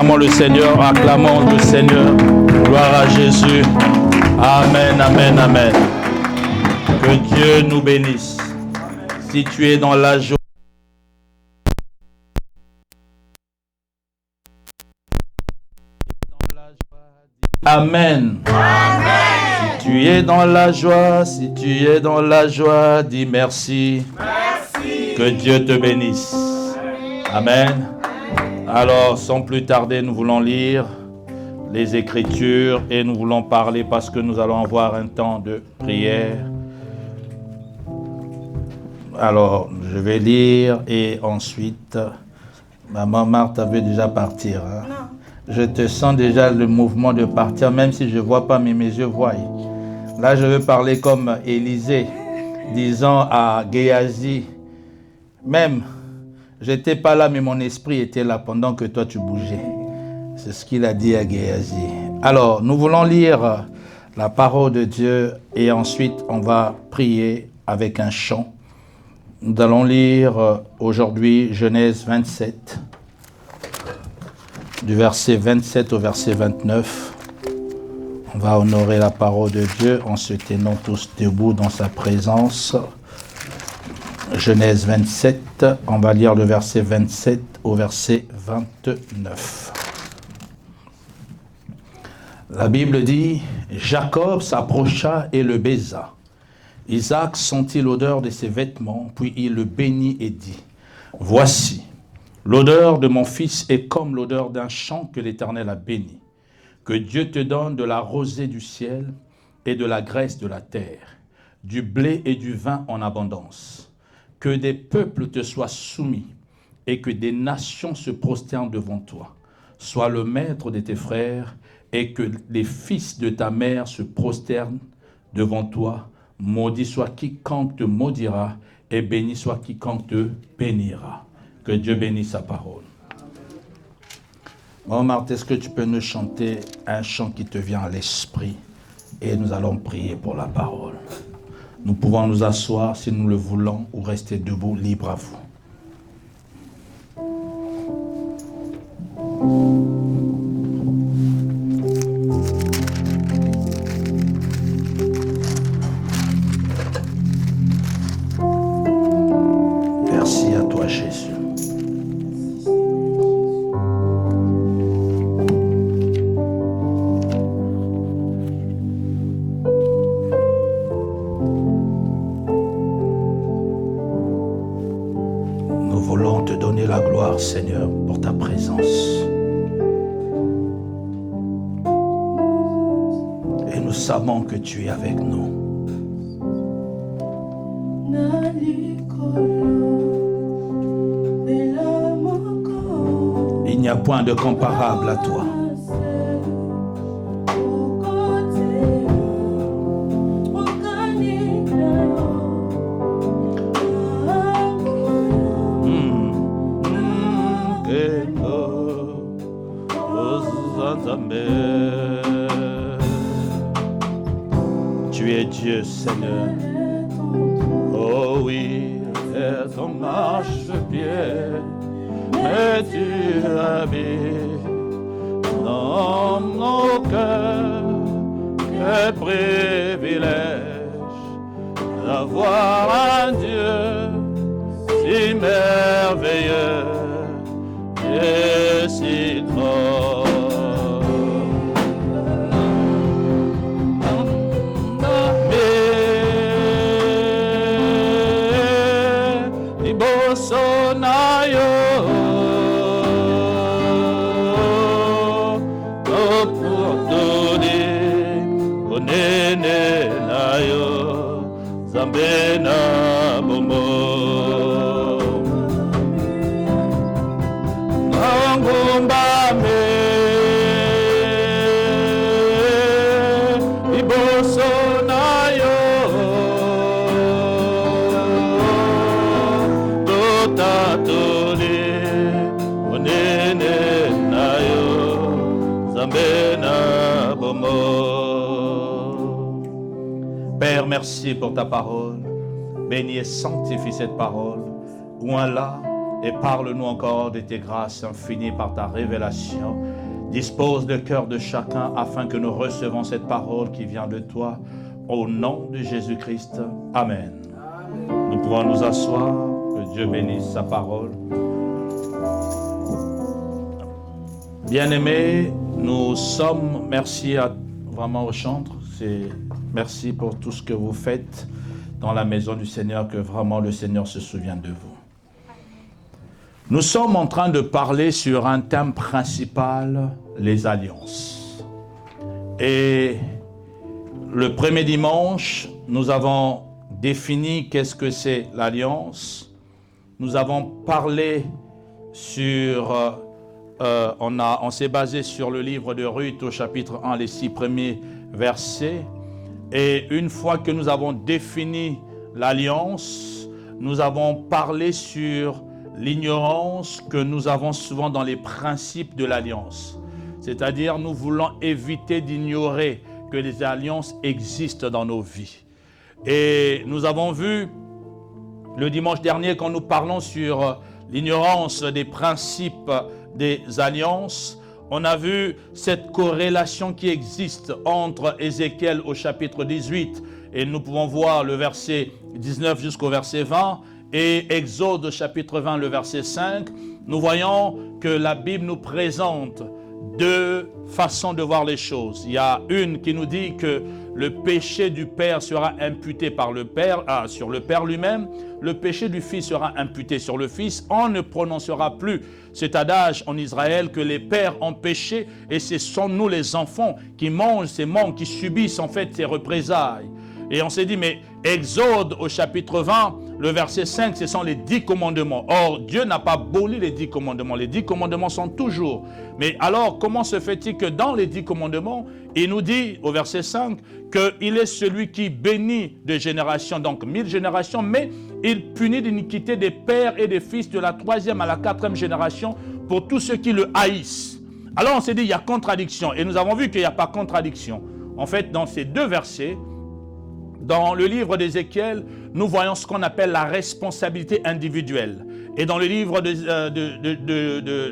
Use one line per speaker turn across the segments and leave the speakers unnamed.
Acclamons le Seigneur, acclamons le Seigneur. Gloire à Jésus. Amen, amen, amen. Que Dieu nous bénisse. Si tu es dans la joie, Amen. Amen. Si tu es dans la joie, si tu es dans la joie, dis merci. Merci. Que Dieu te bénisse. Amen. Alors, sans plus tarder, nous voulons lire les Écritures et nous voulons parler parce que nous allons avoir un temps de prière. Alors, je vais lire et ensuite, maman Marthe veut déjà partir. Hein? Non. Je te sens déjà le mouvement de partir, même si je ne vois pas, mais mes yeux voient. Là, je veux parler comme Élisée, disant à Géasi, même, j'étais pas là, mais mon esprit était là pendant que toi tu bougeais. C'est ce qu'il a dit à Géasi. Alors, nous voulons lire la parole de Dieu et ensuite on va prier avec un chant. Nous allons lire aujourd'hui Genèse 27. Du verset 27 au verset 29, on va honorer la parole de Dieu en se tenant tous debout dans sa présence. Genèse 27, on va lire le verset 27 au verset 29. La Bible dit, Jacob s'approcha et le baisa. Isaac sentit l'odeur de ses vêtements, puis il le bénit et dit, voici, l'odeur de mon fils est comme l'odeur d'un champ que l'Éternel a béni. Que Dieu te donne de la rosée du ciel et de la graisse de la terre, du blé et du vin en abondance. Que des peuples te soient soumis et que des nations se prosternent devant toi. Sois le maître de tes frères et que les fils de ta mère se prosternent devant toi. Maudit soit quiconque te maudira et béni soit quiconque te bénira. Que Dieu bénisse sa parole. Bon, Marthe, est-ce que tu peux nous chanter un chant qui te vient à l'esprit et nous allons prier pour la parole. Nous pouvons nous asseoir si nous le voulons ou rester debout, libre à vous. Merci à toi, Jésus. Nous voulons te donner la gloire, Seigneur, pour ta présence. Et nous savons que tu es avec nous. Il n'y a point de comparable à toi. Tu es Dieu, Seigneur. Oh oui, et ton marche-pied, mais tu habites dans nos cœurs. Quel privilège d'avoir un Dieu si merveilleux et si grand. Zambena bomo Ngumba me Iboso na yo Tota tole Onene na yo Zambena bomo. Père, merci pour ta parole. Bénis et sanctifie cette parole. Oins-la et parle-nous encore de tes grâces infinies par ta révélation. Dispose le cœur de chacun afin que nous recevons cette parole qui vient de toi. Au nom de Jésus-Christ. Amen. Nous pouvons nous asseoir. Que Dieu bénisse sa parole. Bien-aimés, nous sommes, merci vraiment au chantre, merci pour tout ce que vous faites dans la maison du Seigneur, que vraiment le Seigneur se souvienne de vous. Nous sommes en train de parler sur un thème principal, les alliances. Et le premier dimanche, nous avons défini qu'est-ce que c'est l'alliance. Nous avons parlé sur... on s'est basé sur le livre de Ruth au chapitre 1, les 6 premiers versets. Et une fois que nous avons défini l'alliance, nous avons parlé sur l'ignorance que nous avons souvent dans les principes de l'alliance. C'est-à-dire, nous voulons éviter d'ignorer que les alliances existent dans nos vies. Et nous avons vu le dimanche dernier, quand nous parlons sur l'ignorance des principes des alliances, on a vu cette corrélation qui existe entre Ézéchiel au chapitre 18, et nous pouvons voir le verset 19 jusqu'au verset 20, et Exode au chapitre 20, le verset 5. Nous voyons que la Bible nous présente deux façons de voir les choses. Il y a une qui nous dit que le péché du père sera imputé par le père, sur le père lui-même. Le péché du fils sera imputé sur le fils. On ne prononcera plus cet adage en Israël que les pères ont péché et ce sont nous les enfants qui mangent ces manques, qui subissent en fait ces représailles. Et on s'est dit, mais Exode au chapitre 20, le verset 5, ce sont les 10 commandements. Or, Dieu n'a pas aboli les 10 commandements. Les 10 commandements sont toujours. Mais alors, comment se fait-il que dans les 10 commandements, il nous dit au verset 5 qu'il est celui qui bénit de génération, donc 1000 générations, mais il punit l'iniquité des pères et des fils de la 3e à la 4e génération pour tous ceux qui le haïssent. Alors, on s'est dit, il y a contradiction. Et nous avons vu qu'il n'y a pas contradiction. En fait, dans ces deux versets, dans le livre d'Ézéchiel, nous voyons ce qu'on appelle la responsabilité individuelle. Et dans le livre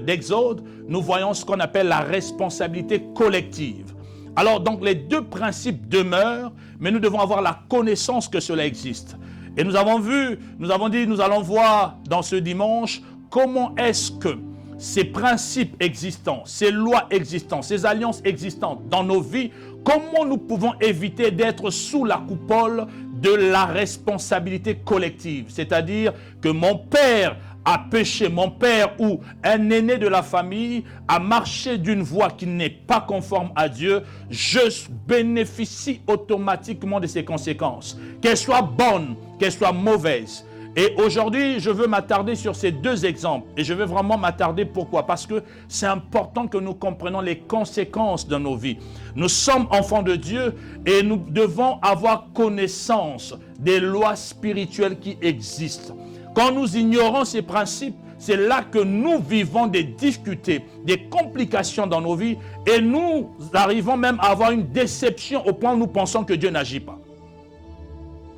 d'Exode, nous voyons ce qu'on appelle la responsabilité collective. Alors, donc, les deux principes demeurent, mais nous devons avoir la connaissance que cela existe. Et nous avons vu, nous avons dit, nous allons voir dans ce dimanche comment est-ce que ces principes existants, ces lois existantes, ces alliances existantes dans nos vies, comment nous pouvons éviter d'être sous la coupole de la responsabilité collective. C'est-à-dire que mon père a péché, mon père ou un aîné de la famille a marché d'une voie qui n'est pas conforme à Dieu, je bénéficie automatiquement de ses conséquences, qu'elles soient bonnes, qu'elles soient mauvaises. Et aujourd'hui, je veux m'attarder sur ces deux exemples. Et je veux vraiment m'attarder, pourquoi? Parce que c'est important que nous comprenions les conséquences de nos vies. Nous sommes enfants de Dieu et nous devons avoir connaissance des lois spirituelles qui existent. Quand nous ignorons ces principes, c'est là que nous vivons des difficultés, des complications dans nos vies et nous arrivons même à avoir une déception au point où nous pensons que Dieu n'agit pas.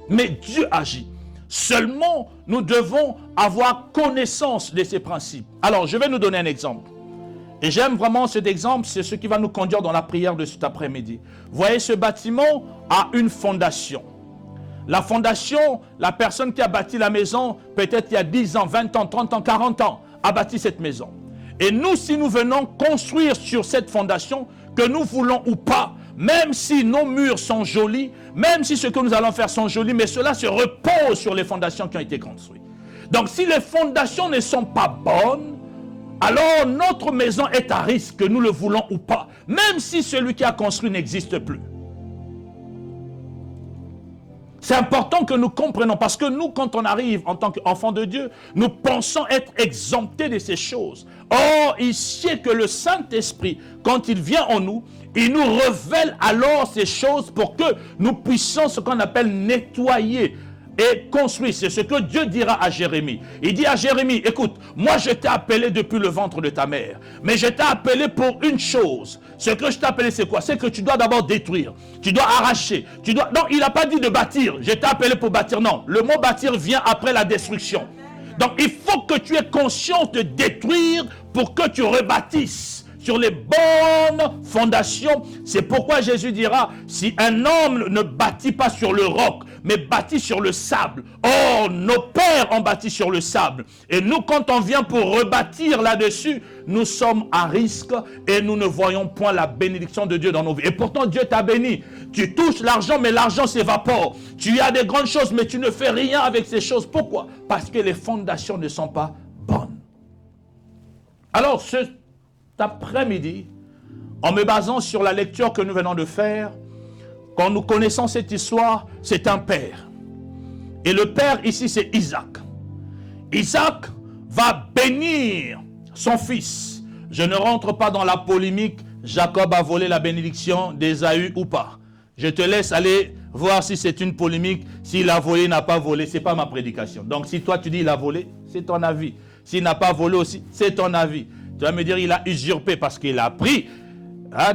Mais Dieu agit. Seulement, nous devons avoir connaissance de ces principes. Alors, je vais nous donner un exemple. Et j'aime vraiment cet exemple, c'est ce qui va nous conduire dans la prière de cet après-midi. Vous voyez, ce bâtiment a une fondation. La fondation, la personne qui a bâti la maison, peut-être il y a 10 ans, 20 ans, 30 ans, 40 ans, a bâti cette maison. Et nous, si nous venons construire sur cette fondation, que nous voulons ou pas, même si nos murs sont jolis, même si ce que nous allons faire sont jolis, mais cela se repose sur les fondations qui ont été construites. Donc si les fondations ne sont pas bonnes, alors notre maison est à risque, que nous le voulons ou pas, même si celui qui a construit n'existe plus. C'est important que nous comprenions, parce que nous, quand on arrive en tant qu'enfants de Dieu, nous pensons être exemptés de ces choses. Or, il sait que le Saint-Esprit, quand il vient en nous, il nous révèle alors ces choses pour que nous puissions ce qu'on appelle nettoyer et construire. C'est ce que Dieu dira à Jérémie. Il dit à Jérémie, écoute, moi je t'ai appelé depuis le ventre de ta mère, mais je t'ai appelé pour une chose. Ce que je t'ai appelé, c'est quoi? C'est que tu dois d'abord détruire, tu dois arracher, tu dois... Non, il n'a pas dit de bâtir, je t'ai appelé pour bâtir, non. Le mot bâtir vient après la destruction. Donc il faut que tu aies conscience de détruire pour que tu rebâtisses sur les bonnes fondations. C'est pourquoi Jésus dira, si un homme ne bâtit pas sur le roc, mais bâtit sur le sable. Or, nos pères ont bâti sur le sable. Et nous, quand on vient pour rebâtir là-dessus, nous sommes à risque et nous ne voyons point la bénédiction de Dieu dans nos vies. Et pourtant, Dieu t'a béni. Tu touches l'argent, mais l'argent s'évapore. Tu as des grandes choses, mais tu ne fais rien avec ces choses. Pourquoi? Parce que les fondations ne sont pas bonnes. Alors, cet après-midi, en me basant sur la lecture que nous venons de faire, quand nous connaissons cette histoire, c'est un père. Et le père ici, c'est Isaac. Isaac va bénir son fils. Je ne rentre pas dans la polémique, Jacob a volé la bénédiction d'Ésaü ou pas. Je te laisse aller voir si c'est une polémique, s'il a volé, n'a pas volé. Ce n'est pas ma prédication. Donc si toi tu dis il a volé, c'est ton avis. S'il n'a pas volé aussi, c'est ton avis. Tu vas me dire il a usurpé parce qu'il a pris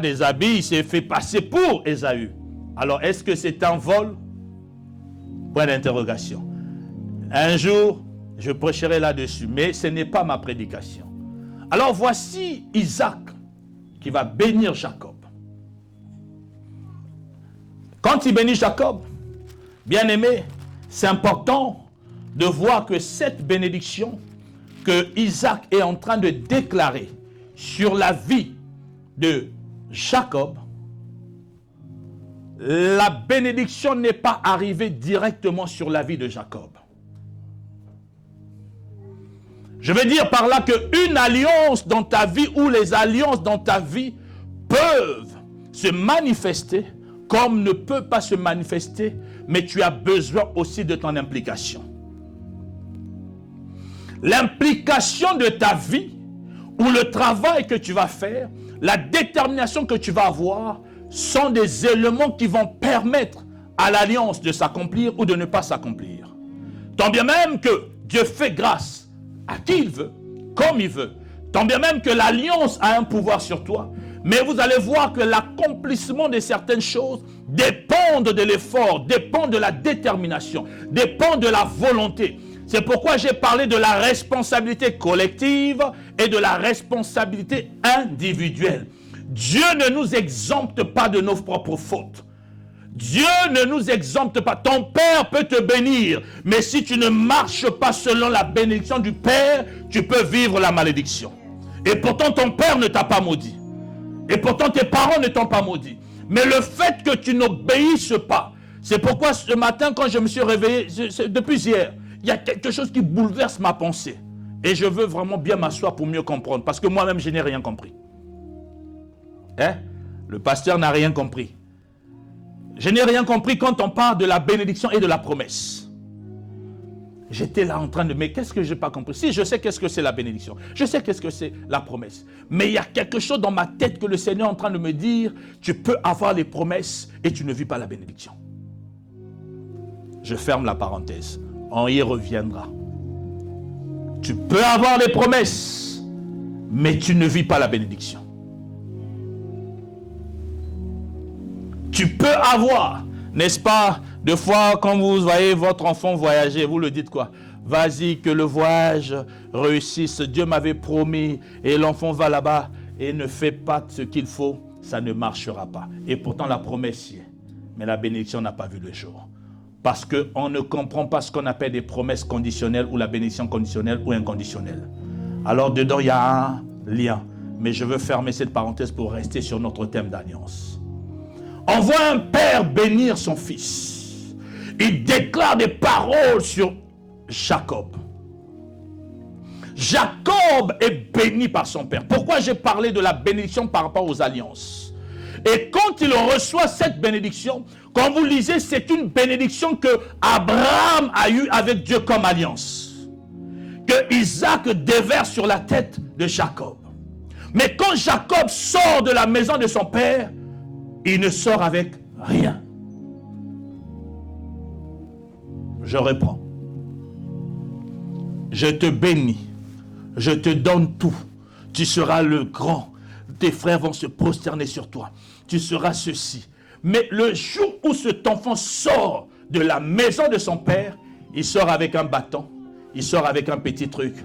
des habits, il s'est fait passer pour Ésaü. Alors, est-ce que c'est un vol? Point d'interrogation. Un jour, je prêcherai là-dessus, mais ce n'est pas ma prédication. Alors, voici Isaac qui va bénir Jacob. Quand il bénit Jacob, bien aimé, c'est important de voir que cette bénédiction que Isaac est en train de déclarer sur la vie de Jacob, la bénédiction n'est pas arrivée directement sur la vie de Jacob. Je veux dire par là qu'une alliance dans ta vie ou les alliances dans ta vie peuvent se manifester comme ne peut pas se manifester, mais tu as besoin aussi de ton implication. L'implication de ta vie ou le travail que tu vas faire, la détermination que tu vas avoir, sont des éléments qui vont permettre à l'alliance de s'accomplir ou de ne pas s'accomplir. Tant bien même que Dieu fait grâce à qui il veut, comme il veut. Tant bien même que l'alliance a un pouvoir sur toi. Mais vous allez voir que l'accomplissement de certaines choses dépend de l'effort, dépend de la détermination, dépend de la volonté. C'est pourquoi j'ai parlé de la responsabilité collective et de la responsabilité individuelle. Dieu ne nous exempte pas de nos propres fautes. Dieu ne nous exempte pas. Ton Père peut te bénir, mais si tu ne marches pas selon la bénédiction du Père, tu peux vivre la malédiction. Et pourtant ton Père ne t'a pas maudit. Et pourtant tes parents ne t'ont pas maudit. Mais le fait que tu n'obéisses pas, c'est pourquoi ce matin quand je me suis réveillé, depuis hier, il y a quelque chose qui bouleverse ma pensée. Et je veux vraiment bien m'asseoir pour mieux comprendre, parce que moi-même je n'ai rien compris. Le pasteur n'a rien compris. Je n'ai rien compris quand on parle de la bénédiction et de la promesse. J'étais là en train de... Mais qu'est-ce que je n'ai pas compris? Si, je sais qu'est-ce que c'est la bénédiction. Je sais qu'est-ce que c'est la promesse. Mais il y a quelque chose dans ma tête que le Seigneur est en train de me dire. Tu peux avoir les promesses et tu ne vis pas la bénédiction. Je ferme la parenthèse. On y reviendra. Tu peux avoir les promesses, mais tu ne vis pas la bénédiction. Tu peux avoir, n'est-ce pas, des fois quand vous voyez votre enfant voyager, vous le dites quoi? Vas-y que le voyage réussisse, Dieu m'avait promis, et l'enfant va là-bas et ne fait pas ce qu'il faut, ça ne marchera pas. Et pourtant la promesse y est, mais la bénédiction n'a pas vu le jour. Parce qu'on ne comprend pas ce qu'on appelle des promesses conditionnelles ou la bénédiction conditionnelle ou inconditionnelle. Alors dedans il y a un lien, mais je veux fermer cette parenthèse pour rester sur notre thème d'alliance. On voit un père bénir son fils. Il déclare des paroles sur Jacob. Jacob est béni par son père. Pourquoi j'ai parlé de la bénédiction par rapport aux alliances? Et quand il reçoit cette bénédiction, quand vous lisez, c'est une bénédiction que Abraham a eue avec Dieu comme alliance. Que Isaac déverse sur la tête de Jacob. Mais quand Jacob sort de la maison de son père, il ne sort avec rien. Je reprends. Je te bénis. Je te donne tout. Tu seras le grand. Tes frères vont se prosterner sur toi. Tu seras ceci. Mais le jour où cet enfant sort de la maison de son père, il sort avec un bâton. il sort avec un petit truc.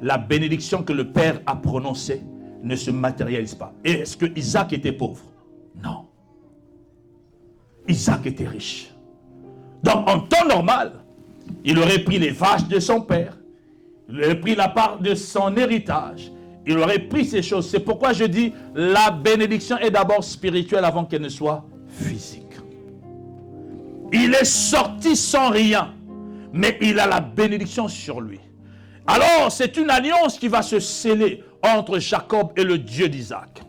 La bénédiction que le père a prononcée ne se matérialise pas. Et est-ce que Isaac était pauvre? Non. Isaac était riche. Donc en temps normal, il aurait pris les vaches de son père, il aurait pris la part de son héritage, il aurait pris ces choses. C'est pourquoi je dis, la bénédiction est d'abord spirituelle avant qu'elle ne soit physique. Il est sorti sans rien, mais il a la bénédiction sur lui. Alors, c'est une alliance qui va se sceller entre Jacob et le Dieu d'Isaac.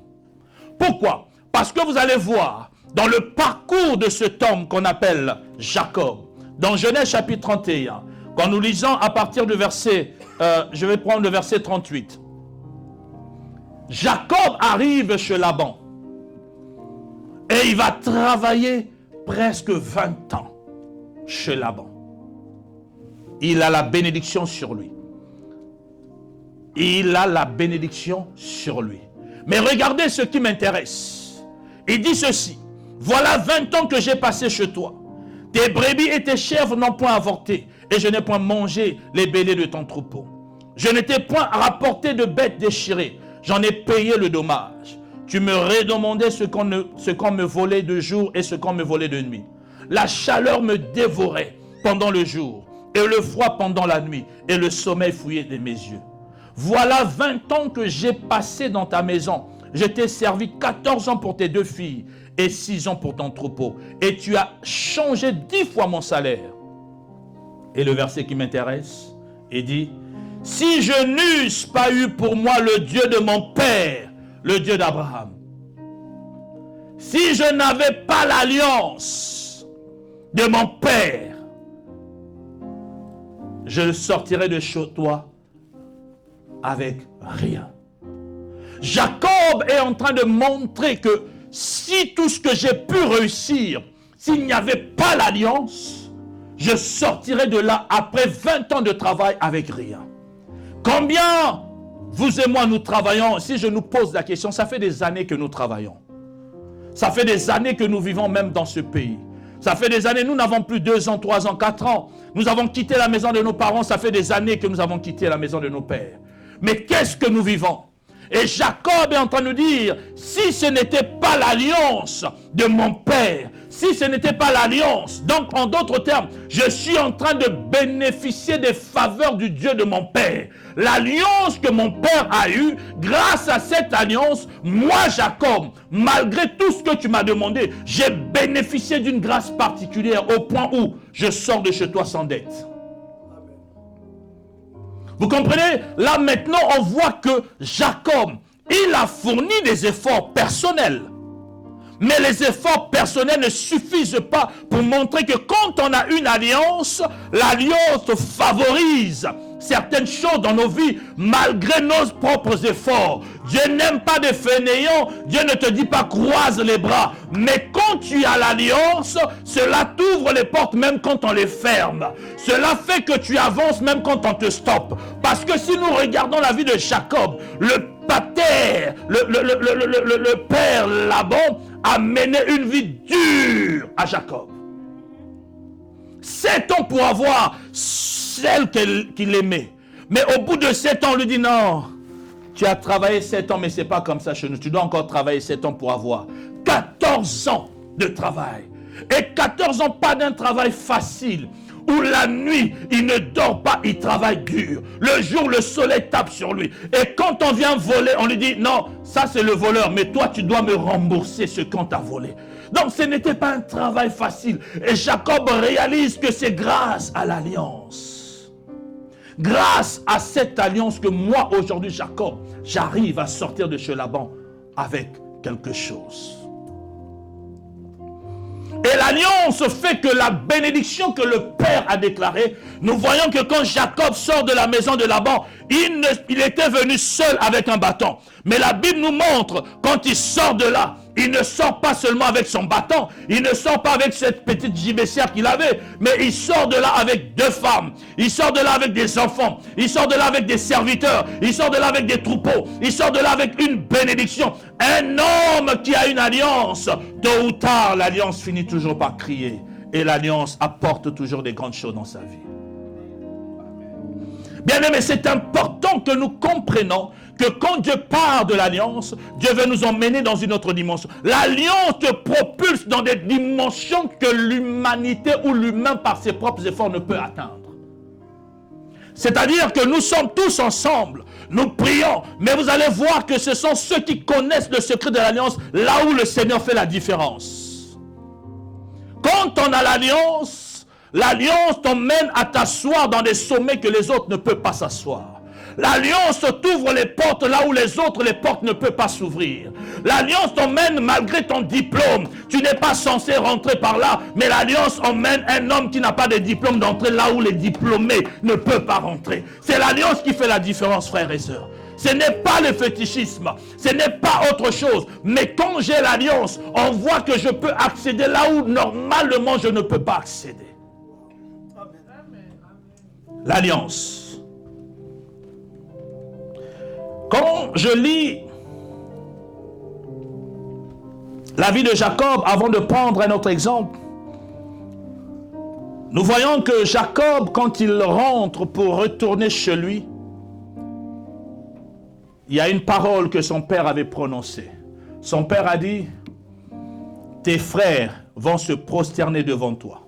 Pourquoi? Parce que vous allez voir, dans le parcours de cet homme qu'on appelle Jacob, dans Genèse chapitre 31, quand nous lisons à partir du verset, je vais prendre le verset 38. Jacob arrive chez Laban et il va travailler presque 20 ans chez Laban. Il a la bénédiction sur lui. Il a la bénédiction sur lui. Mais regardez ce qui m'intéresse. Il dit ceci. Voilà 20 ans que j'ai passé chez toi. Tes brebis et tes chèvres n'ont point avorté, et je n'ai point mangé les béliers de ton troupeau. Je ne t'ai point rapporté de bêtes déchirées. J'en ai payé le dommage. Tu me redemandais ce qu'on me volait de jour et ce qu'on me volait de nuit. La chaleur me dévorait pendant le jour, et le froid pendant la nuit, et le sommeil fouillait de mes yeux. Voilà 20 ans que j'ai passé dans ta maison. Je t'ai servi 14 ans pour tes 2 filles et 6 ans pour ton troupeau. Et tu as changé 10 fois mon salaire. Et le verset qui m'intéresse, il dit, si je n'eusse pas eu pour moi le Dieu de mon père, le Dieu d'Abraham, si je n'avais pas l'alliance de mon père, je sortirais de chez toi avec rien. Jacob est en train de montrer que si tout ce que j'ai pu réussir, s'il n'y avait pas l'alliance, je sortirais de là après 20 ans de travail avec rien. Combien vous et moi nous travaillons? Si je nous pose la question, ça fait des années que nous travaillons. Ça fait des années que nous vivons même dans ce pays. Ça fait des années, nous n'avons plus 2 ans, 3 ans, 4 ans. Nous avons quitté la maison de nos parents, ça fait des années que nous avons quitté la maison de nos pères. Mais qu'est-ce que nous vivons? Et Jacob est en train de nous dire, si ce n'était pas l'alliance de mon père, si ce n'était pas l'alliance, donc en d'autres termes, je suis en train de bénéficier des faveurs du Dieu de mon père. L'alliance que mon père a eue, grâce à cette alliance, moi Jacob, malgré tout ce que tu m'as demandé, j'ai bénéficié d'une grâce particulière au point où je sors de chez toi sans dette. Vous comprenez? Là maintenant, on voit que Jacob, il a fourni des efforts personnels. Mais les efforts personnels ne suffisent pas pour montrer que quand on a une alliance, l'alliance favorise certaines choses dans nos vies malgré nos propres efforts. Dieu n'aime pas des fainéants. Dieu ne te dit pas croise les bras. Mais quand tu as l'alliance, cela t'ouvre les portes même quand on les ferme. Cela fait que tu avances même quand on te stoppe. Parce que si nous regardons la vie de Jacob, le pater, le père Laban a mené une vie dure à Jacob. 7 ans pour avoir celle qu'il aimait. Mais au bout de 7 ans, on lui dit non, tu as travaillé 7 ans, mais c'est pas comme ça chez nous. Tu dois encore travailler 7 ans pour avoir 14 ans de travail. Et 14 ans, pas d'un travail facile. Où la nuit, il ne dort pas, il travaille dur. Le jour, le soleil tape sur lui. Et quand on vient voler, on lui dit, non, ça c'est le voleur, mais toi tu dois me rembourser ce qu'on t'a volé. Donc ce n'était pas un travail facile. Et Jacob réalise que c'est grâce à l'alliance. Grâce à cette alliance que moi, aujourd'hui, Jacob, j'arrive à sortir de chez Laban avec quelque chose. Et l'alliance fait que la bénédiction que le Père a déclarée, nous voyons que quand Jacob sort de la maison de Laban, il était venu seul avec un bâton. Mais la Bible nous montre, quand il sort de là, il ne sort pas seulement avec son bâton, il ne sort pas avec cette petite gibecière qu'il avait, mais il sort de là avec 2 femmes, il sort de là avec des enfants, il sort de là avec des serviteurs, il sort de là avec des troupeaux, il sort de là avec une bénédiction. Un homme qui a une alliance, tôt ou tard, l'alliance finit toujours par crier. Et l'alliance apporte toujours des grandes choses dans sa vie. Bien aimé, c'est important que nous comprenions que quand Dieu parle de l'alliance, Dieu veut nous emmener dans une autre dimension. L'alliance te propulse dans des dimensions que l'humanité ou l'humain par ses propres efforts ne peut atteindre. C'est-à-dire que nous sommes tous ensemble, nous prions, mais vous allez voir que ce sont ceux qui connaissent le secret de l'alliance, là où le Seigneur fait la différence. Quand on a l'alliance, l'alliance t'emmène à t'asseoir dans des sommets que les autres ne peuvent pas s'asseoir. L'alliance t'ouvre les portes là où les autres, les portes ne peuvent pas s'ouvrir. L'alliance t'emmène malgré ton diplôme. Tu n'es pas censé rentrer par là, mais l'alliance emmène un homme qui n'a pas de diplôme d'entrer là où les diplômés ne peuvent pas rentrer. C'est l'alliance qui fait la différence, frères et sœurs. Ce n'est pas le fétichisme, ce n'est pas autre chose. Mais quand j'ai l'alliance, on voit que je peux accéder là où normalement je ne peux pas accéder. L'alliance. Quand je lis la vie de Jacob, avant de prendre un autre exemple, nous voyons que Jacob, quand il rentre pour retourner chez lui, il y a une parole que son père avait prononcée. Son père a dit, tes frères vont se prosterner devant toi.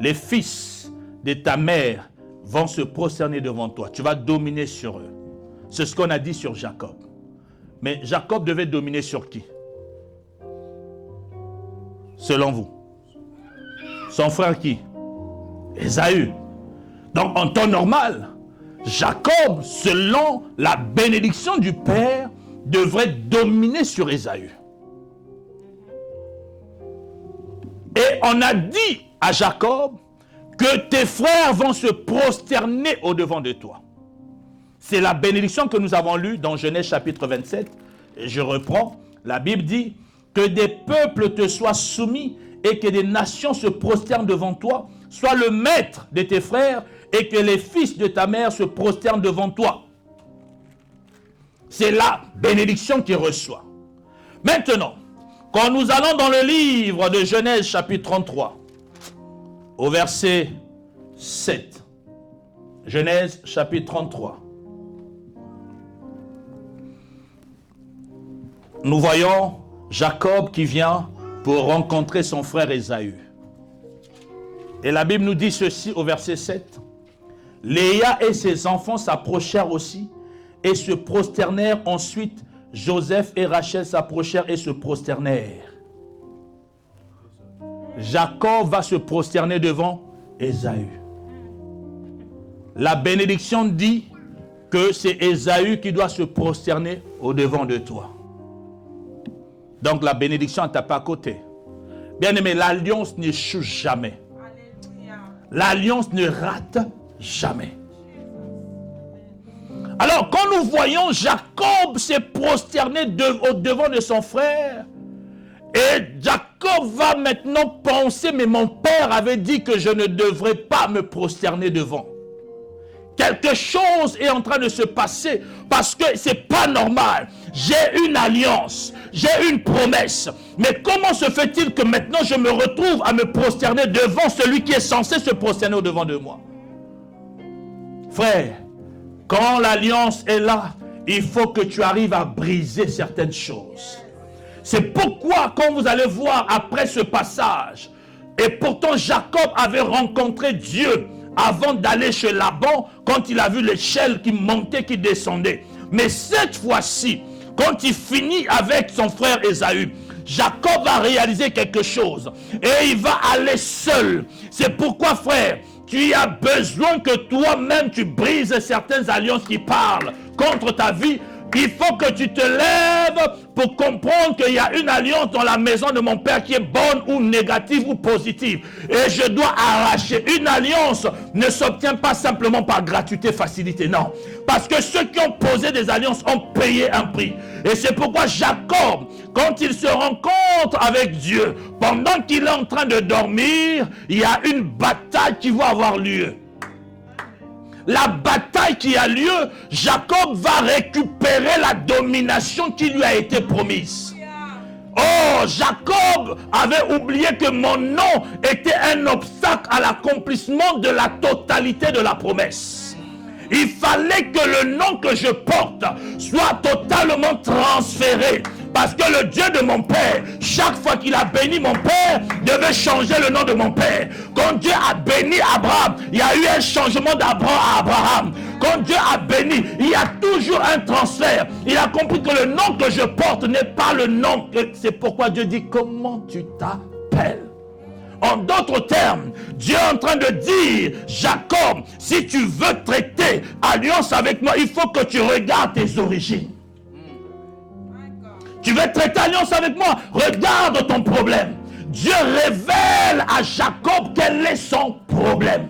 Les fils de ta mère vont se prosterner devant toi. Tu vas dominer sur eux. C'est ce qu'on a dit sur Jacob. Mais Jacob devait dominer sur qui? Selon vous. Son frère qui? Ésaü. Donc en temps normal, Jacob, selon la bénédiction du Père, devrait dominer sur Ésaü. Et on a dit à Jacob que tes frères vont se prosterner au-devant de toi. C'est la bénédiction que nous avons lue dans Genèse chapitre 27. Et je reprends. La Bible dit que des peuples te soient soumis et que des nations se prosternent devant toi. Sois le maître de tes frères et que les fils de ta mère se prosternent devant toi. C'est la bénédiction qu'il reçoit. Maintenant, quand nous allons dans le livre de Genèse chapitre 33, au verset 7. Genèse chapitre 33. Nous voyons Jacob qui vient pour rencontrer son frère Ésaü. Et la Bible nous dit ceci au verset 7. Léa et ses enfants s'approchèrent aussi et se prosternèrent. Ensuite, Joseph et Rachel s'approchèrent et se prosternèrent. Jacob va se prosterner devant Ésaü. La bénédiction dit que c'est Ésaü qui doit se prosterner au-devant de toi. Donc la bénédiction ne t'a pas à côté. Bien aimé, l'alliance n'échoue jamais. L'alliance ne rate jamais. Alors quand nous voyons Jacob se prosterner au-devant de son frère, et Jacob va maintenant penser, mais mon père avait dit que je ne devrais pas me prosterner devant. Quelque chose est en train de se passer parce que c'est pas normal. J'ai une alliance, j'ai une promesse. Mais comment se fait-il que maintenant je me retrouve à me prosterner devant celui qui est censé se prosterner au-devant de moi? Frère, quand l'alliance est là, il faut que tu arrives à briser certaines choses. C'est pourquoi quand vous allez voir après ce passage, et pourtant Jacob avait rencontré Dieu avant d'aller chez Laban, quand il a vu l'échelle qui montait, qui descendait. Mais cette fois-ci, quand il finit avec son frère Ésaü, Jacob va réaliser quelque chose. Et il va aller seul. C'est pourquoi, frère, tu as besoin que toi-même tu brises certaines alliances qui parlent contre ta vie. Il faut que tu te lèves pour comprendre qu'il y a une alliance dans la maison de mon père qui est bonne ou négative ou positive. Et je dois arracher. Une alliance ne s'obtient pas simplement par gratuité, facilité, non. Parce que ceux qui ont posé des alliances ont payé un prix. Et c'est pourquoi Jacob, quand il se rencontre avec Dieu, pendant qu'il est en train de dormir, il y a une bataille qui va avoir lieu. La bataille qui a lieu, Jacob va récupérer la domination qui lui a été promise. Oh, Jacob avait oublié que mon nom était un obstacle à l'accomplissement de la totalité de la promesse. Il fallait que le nom que je porte soit totalement transféré. Parce que le Dieu de mon père, chaque fois qu'il a béni mon père, devait changer le nom de mon père. Quand Dieu a béni Abraham, il y a eu un changement d'Abraham à Abraham. Quand Dieu a béni, il y a toujours un transfert. Il a compris que le nom que je porte n'est pas le nom. C'est pourquoi Dieu dit, comment tu t'appelles? En d'autres termes, Dieu est en train de dire, Jacob, si tu veux traiter alliance avec moi, il faut que tu regardes tes origines. Tu veux traiter alliance avec moi, regarde ton problème. Dieu révèle à Jacob quel est son problème.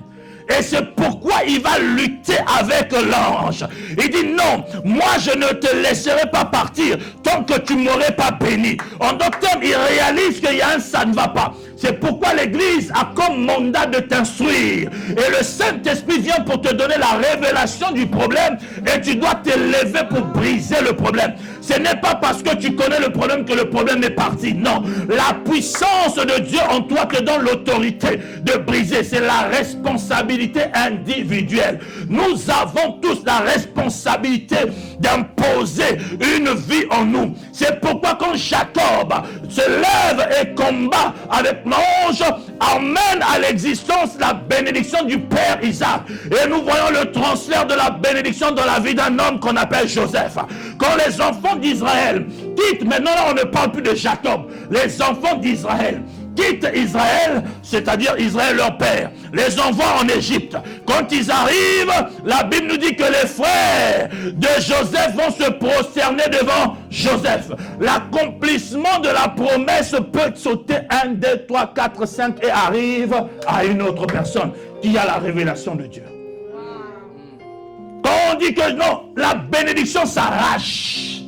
Et c'est pourquoi il va lutter avec l'ange. Il dit non, moi je ne te laisserai pas partir tant que tu ne m'aurais pas béni. En d'autres termes, il réalise qu'il y a un ça ne va pas. C'est pourquoi l'Église a comme mandat de t'instruire. Et le Saint-Esprit vient pour te donner la révélation du problème. Et tu dois te lever pour briser le problème. Ce n'est pas parce que tu connais le problème que le problème est parti. Non, la puissance de Dieu en toi te donne l'autorité de briser. C'est la responsabilité individuelle. Nous avons tous la responsabilité d'imposer une vie en nous. C'est pourquoi quand Jacob se lève et combat avec l'ange, amène à l'existence la bénédiction du Père Isaac. Et nous voyons le transfert de la bénédiction dans la vie d'un homme qu'on appelle Joseph. Quand les enfants d'Israël quittent, maintenant là on ne parle plus de Jacob, les enfants d'Israël quittent Israël, c'est-à-dire Israël leur père, les envoient en Égypte. Quand ils arrivent, la Bible nous dit que les frères de Joseph vont se prosterner devant Joseph. L'accomplissement de la promesse peut sauter 1, 2, 3, 4, 5 et arrive à une autre personne qui a la révélation de Dieu. Quand on dit que non, la bénédiction s'arrache.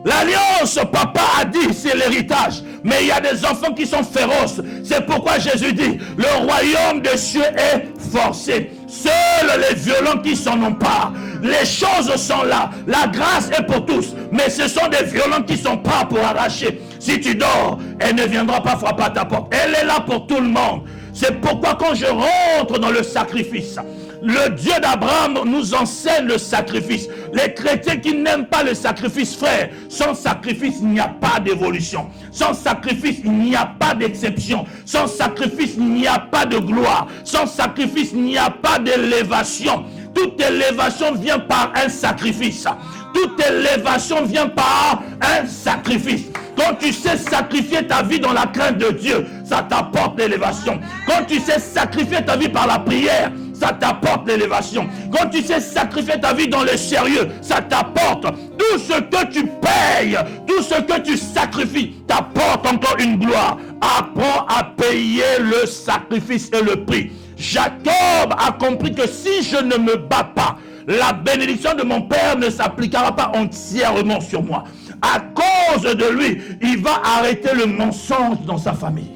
L'alliance, papa a dit, c'est l'héritage. Mais il y a des enfants qui sont féroces. C'est pourquoi Jésus dit, le royaume des cieux est forcé. Seuls les violents qui s'en emparent. Les choses sont là. La grâce est pour tous. Mais ce sont des violents qui sont pas pour arracher. Si tu dors, elle ne viendra pas frapper à ta porte. Elle est là pour tout le monde. C'est pourquoi quand je rentre dans le sacrifice, le Dieu d'Abraham nous enseigne le sacrifice. Les chrétiens qui n'aiment pas le sacrifice, frère, sans sacrifice, il n'y a pas d'évolution. Sans sacrifice, il n'y a pas d'exception. Sans sacrifice, il n'y a pas de gloire. Sans sacrifice, il n'y a pas d'élévation. Toute élévation vient par un sacrifice. Toute élévation vient par un sacrifice. Quand tu sais sacrifier ta vie dans la crainte de Dieu, ça t'apporte l'élévation. Quand tu sais sacrifier ta vie par la prière, ça t'apporte l'élévation. Quand tu sais sacrifier ta vie dans le sérieux, ça t'apporte. Tout ce que tu payes, tout ce que tu sacrifies, t'apporte encore une gloire. Apprends à payer le sacrifice et le prix. Jacob a compris que si je ne me bats pas, la bénédiction de mon père ne s'appliquera pas entièrement sur moi. À cause de lui, il va arrêter le mensonge dans sa famille.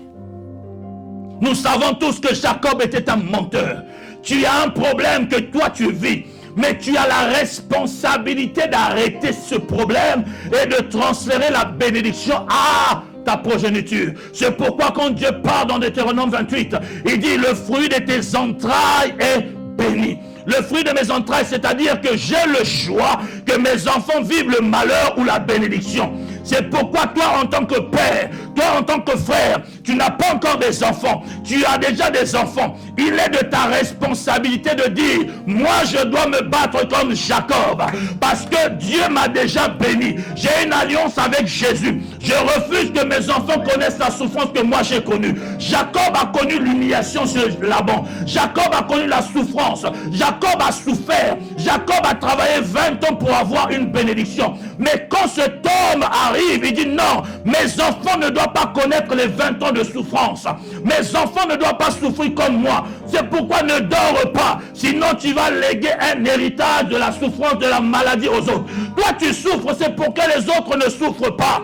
Nous savons tous que Jacob était un menteur. Tu as un problème que toi tu vis, mais tu as la responsabilité d'arrêter ce problème et de transférer la bénédiction à ta progéniture. C'est pourquoi quand Dieu parle dans Deutéronome 28, il dit le fruit de tes entrailles est béni. Le fruit de mes entrailles, c'est-à-dire que j'ai le choix que mes enfants vivent le malheur ou la bénédiction. C'est pourquoi toi en tant que père, toi en tant que frère, tu n'as pas encore des enfants, tu as déjà des enfants. Il est de ta responsabilité de dire, moi je dois me battre comme Jacob, parce que Dieu m'a déjà béni. J'ai une alliance avec Jésus. Je refuse que mes enfants connaissent la souffrance que moi j'ai connue. Jacob a connu l'humiliation sur Laban. Jacob a connu la souffrance. Jacob a souffert. Jacob a travaillé 20 ans pour avoir une bénédiction. Mais quand cet homme arrive, il dit non, mes enfants ne doivent pas connaître les 20 ans de souffrance. Mes enfants ne doivent pas souffrir comme moi. C'est pourquoi ne dors pas. Sinon tu vas léguer un héritage de la souffrance, de la maladie aux autres. Toi tu souffres, c'est pour que les autres ne souffrent pas.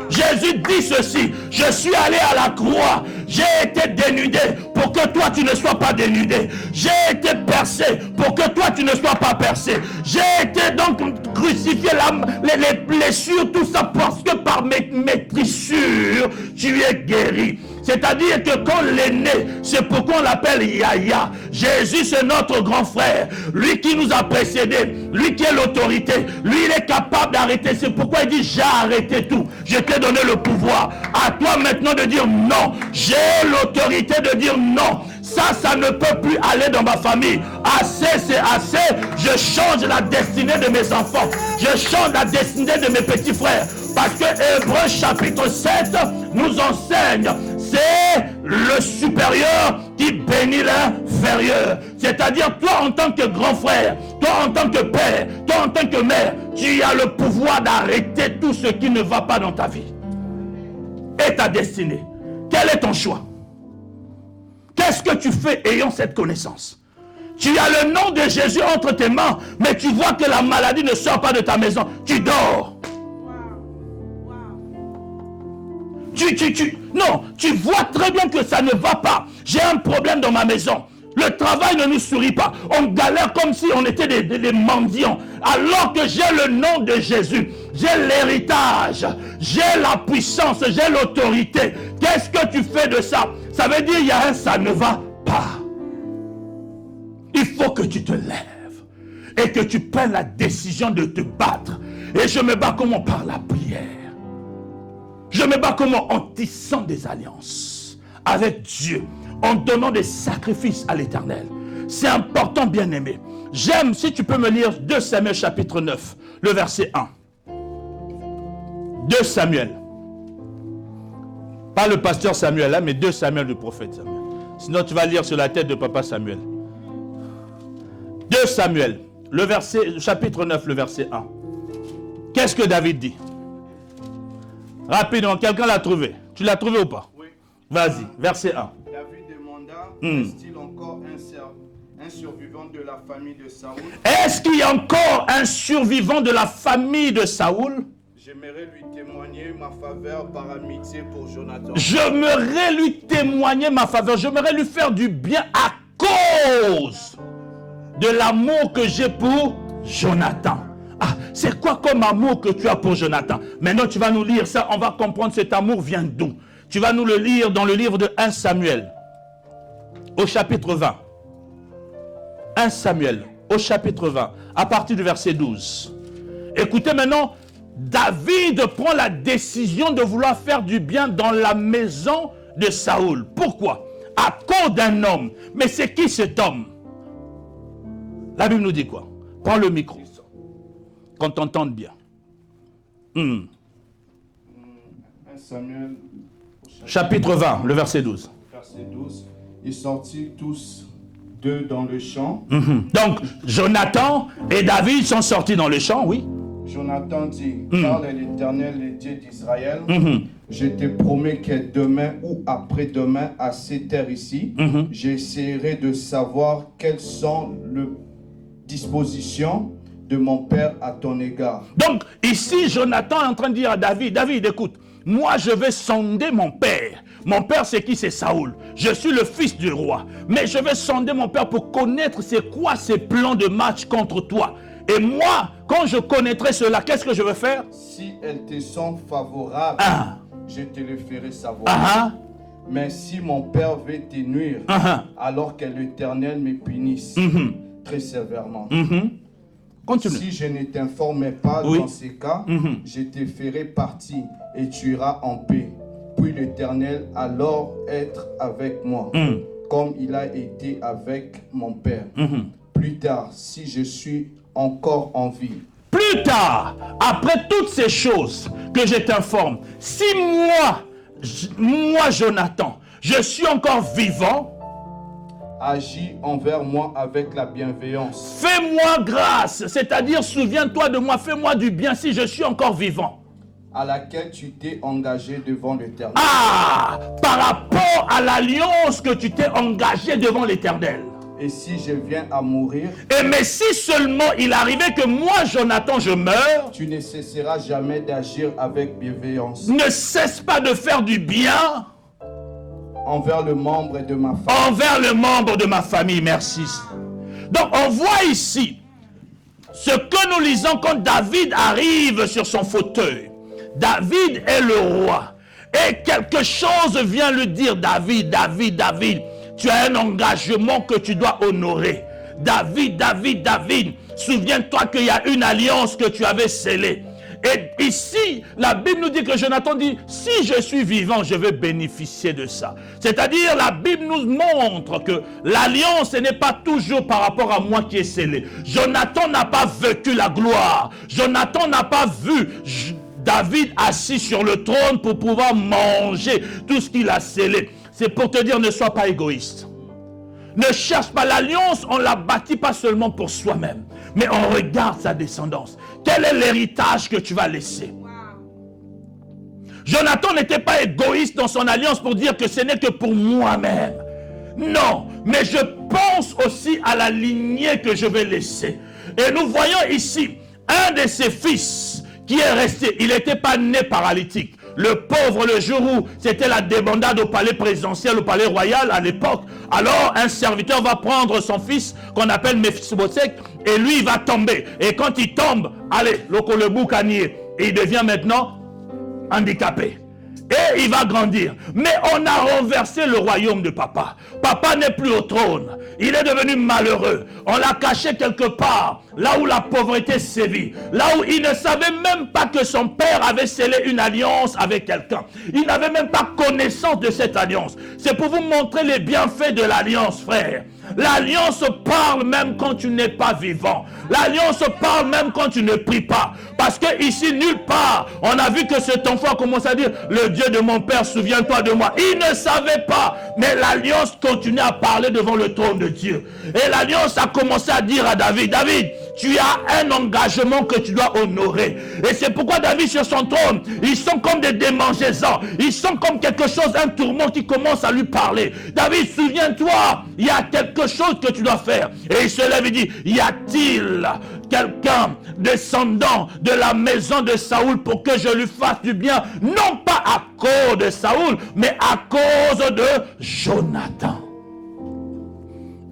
Jésus dit ceci, je suis allé à la croix, j'ai été dénudé pour que toi tu ne sois pas dénudé. J'ai été percé pour que toi tu ne sois pas percé. J'ai été donc crucifié, les blessures, tout ça parce que par mes trissures, tu es guéri. C'est-à-dire que quand l'aîné, c'est pourquoi on l'appelle Yahya. Jésus, c'est notre grand frère. Lui qui nous a précédés, lui qui est l'autorité, lui il est capable d'arrêter. C'est pourquoi il dit, j'ai arrêté tout. Je t'ai donné le pouvoir. À toi maintenant de dire non. J'ai l'autorité de dire non. Ça ne peut plus aller dans ma famille. Assez, c'est assez. Je change la destinée de mes enfants. Je change la destinée de mes petits frères. Parce que Hébreux chapitre 7 nous enseigne, c'est le supérieur qui bénit l'inférieur. C'est-à-dire, toi en tant que grand frère, toi en tant que père, toi en tant que mère, tu as le pouvoir d'arrêter tout ce qui ne va pas dans ta vie. Et ta destinée. Quel est ton choix? Qu'est-ce que tu fais ayant cette connaissance? Tu as le nom de Jésus entre tes mains, mais tu vois que la maladie ne sort pas de ta maison. Tu dors. Non, tu vois très bien que ça ne va pas. J'ai un problème dans ma maison. Le travail ne nous sourit pas. On galère comme si on était des mendiants. Alors que j'ai le nom de Jésus. J'ai l'héritage. J'ai la puissance. J'ai l'autorité. Qu'est-ce que tu fais de ça? Ça veut dire, il y a un ça ne va pas. Il faut que tu te lèves. Et que tu prennes la décision de te battre. Et je me bats comment? Par la prière. Je me bats comment? En tissant des alliances avec Dieu, en donnant des sacrifices à l'Éternel. C'est important, bien-aimé. J'aime, si tu peux me lire 2 Samuel chapitre 9, le verset 1. 2 Samuel. Pas le pasteur Samuel, hein, mais 2 Samuel, le prophète Samuel. Sinon, tu vas lire sur la tête de papa Samuel. 2 Samuel, le chapitre 9, le verset 1. Qu'est-ce que David dit? Rapidement, quelqu'un l'a trouvé. Tu l'as trouvé ou pas?
Oui.
Vas-y, verset 1.
David demanda, est-il encore un survivant de la famille de Saoul?
Est-ce qu'il y a encore un survivant de la famille de Saoul?
J'aimerais lui témoigner ma faveur par amitié pour Jonathan.
J'aimerais lui témoigner ma faveur. J'aimerais lui faire du bien à cause de l'amour que j'ai pour Jonathan. Ah, c'est quoi comme amour que tu as pour Jonathan? Maintenant, tu vas nous lire ça. On va comprendre cet amour vient d'où. Tu vas nous le lire dans le livre de 1 Samuel, au chapitre 20. 1 Samuel, au chapitre 20, à partir du verset 12. Écoutez maintenant, David prend la décision de vouloir faire du bien dans la maison de Saoul. Pourquoi? À cause d'un homme. Mais c'est qui cet homme? La Bible nous dit quoi? Prends le micro. Qu'on t'entende bien.
1 Samuel,
chapitre 20, le verset 12.
Verset 12. Ils sortirent tous deux dans le champ.
Donc, Jonathan et David sont sortis dans le champ, oui.
Jonathan dit, parle à l'Éternel, le Dieu d'Israël, je te promets que demain ou après-demain, à ces terres ici, j'essaierai de savoir quelles sont les dispositions de mon père à ton égard.
Donc, ici, Jonathan est en train de dire à David, David, écoute, moi je vais sonder mon père. Mon père, c'est qui? C'est Saoul. Je suis le fils du roi. Mais je vais sonder mon père pour connaître c'est quoi ses plans de match contre toi. Et moi, quand je connaîtrai cela, qu'est-ce que je vais faire?
Si elles te sont favorables, je te le ferai savoir. Mais si mon père veut te nuire, alors que l'Éternel me punisse très sévèrement.
Continue.
Si je ne t'informais pas dans ces cas, je te ferai partir et tu iras en paix. Puis l'Éternel alors être avec moi, comme il a été avec mon père. Plus tard, si je suis encore en vie.
Plus tard, après toutes ces choses que je t'informe, si moi Jonathan, je suis encore vivant,
agis envers moi avec la bienveillance.
Fais-moi grâce, c'est-à-dire souviens-toi de moi, fais-moi du bien si je suis encore vivant.
À laquelle tu t'es engagé devant l'Éternel.
Par rapport à l'alliance que tu t'es engagé devant l'Éternel.
Et si je viens à mourir,
mais si seulement il arrivait que moi, Jonathan, je meurs,
tu ne cesseras jamais d'agir avec bienveillance.
Ne cesse pas de faire du bien
envers le membre de ma famille.
Envers le membre de ma famille, merci. Donc on voit ici ce que nous lisons quand David arrive sur son fauteuil. David est le roi. Et quelque chose vient lui dire, David, tu as un engagement que tu dois honorer. David, souviens-toi qu'il y a une alliance que tu avais scellée. Et ici, la Bible nous dit que Jonathan dit, si je suis vivant, je vais bénéficier de ça. C'est-à-dire, la Bible nous montre que l'alliance, ce n'est pas toujours par rapport à moi qui est scellée. Jonathan n'a pas vécu la gloire. Jonathan n'a pas vu David assis sur le trône pour pouvoir manger tout ce qu'il a scellé. C'est pour te dire, ne sois pas égoïste. Ne cherche pas l'alliance, on ne la bâtit pas seulement pour soi-même, mais on regarde sa descendance. Quel est l'héritage que tu vas laisser? Jonathan n'était pas égoïste dans son alliance pour dire que ce n'est que pour moi-même. Non, mais je pense aussi à la lignée que je vais laisser. Et nous voyons ici un de ses fils qui est resté. Il n'était pas né paralytique. Le pauvre, le jour où c'était la débandade au palais présidentiel, au palais royal à l'époque, alors un serviteur va prendre son fils qu'on appelle Mephibosheth et lui il va tomber. Et quand il tombe, allez, le boucanier, il devient maintenant handicapé. Et il va grandir. Mais on a renversé le royaume de papa. Papa n'est plus au trône. Il est devenu malheureux. On l'a caché quelque part, là où la pauvreté sévit. Là où il ne savait même pas que son père avait scellé une alliance avec quelqu'un. Il n'avait même pas connaissance de cette alliance. C'est pour vous montrer les bienfaits de l'alliance, frère. L'alliance parle même quand tu n'es pas vivant. L'alliance parle même quand tu ne pries pas. Parce que ici, nulle part, on a vu que cet enfant commence à dire, le Dieu de mon père, souviens-toi de moi. Il ne savait pas, mais l'alliance continuait à parler devant le trône de Dieu. Et l'alliance a commencé à dire à David, David, tu as un engagement que tu dois honorer. Et c'est pourquoi David sur son trône, ils sont comme des démangeaisons. Ils sont comme quelque chose, un tourment qui commence à lui parler. David, souviens-toi, il y a quelque chose que tu dois faire. Et il se lève et dit, y a-t-il quelqu'un descendant de la maison de Saoul pour que je lui fasse du bien? Non pas à cause de Saoul, mais à cause de Jonathan.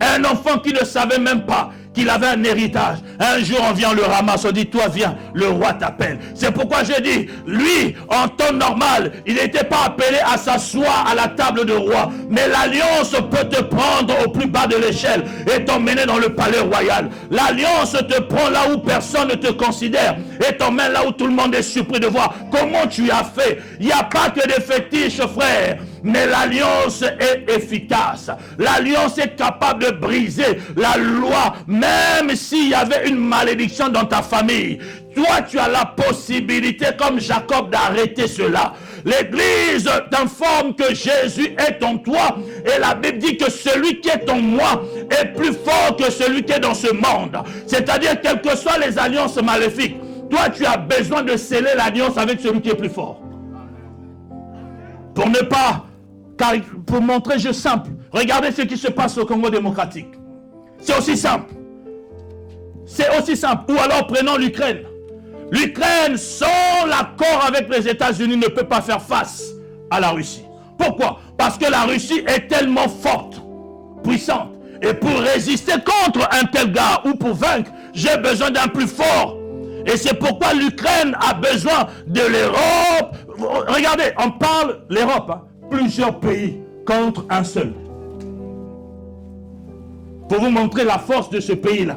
Un enfant qui ne savait même pas qu'il avait un héritage. Un jour, on vient le ramasse, on dit, toi viens, le roi t'appelle. C'est pourquoi je dis, lui, en temps normal, il n'était pas appelé à s'asseoir à la table de roi. Mais l'alliance peut te prendre au plus bas de l'échelle et t'emmener dans le palais royal. L'alliance te prend là où personne ne te considère et t'emmène là où tout le monde est surpris de voir comment tu as fait. Il n'y a pas que des fétiches, frère. Mais l'alliance est efficace. L'alliance est capable de briser la loi, même s'il y avait une malédiction dans ta famille. Toi, tu as la possibilité, comme Jacob, d'arrêter cela. L'Église t'informe que Jésus est en toi. Et la Bible dit que celui qui est en moi est plus fort que celui qui est dans ce monde. C'est-à-dire, quelles que soient les alliances maléfiques, toi, tu as besoin de sceller l'alliance avec celui qui est plus fort. Pour ne pas... Car pour montrer, je simple. Regardez ce qui se passe au Congo démocratique. C'est aussi simple. C'est aussi simple. Ou alors prenons l'Ukraine. L'Ukraine, sans l'accord avec les États-Unis, ne peut pas faire face à la Russie. Pourquoi? Parce que la Russie est tellement forte, puissante. Et pour résister contre un tel gars ou pour vaincre, j'ai besoin d'un plus fort. Et c'est pourquoi l'Ukraine a besoin de l'Europe. Regardez, on parle l'Europe, hein. Plusieurs pays contre un seul. Pour vous montrer la force de ce pays-là.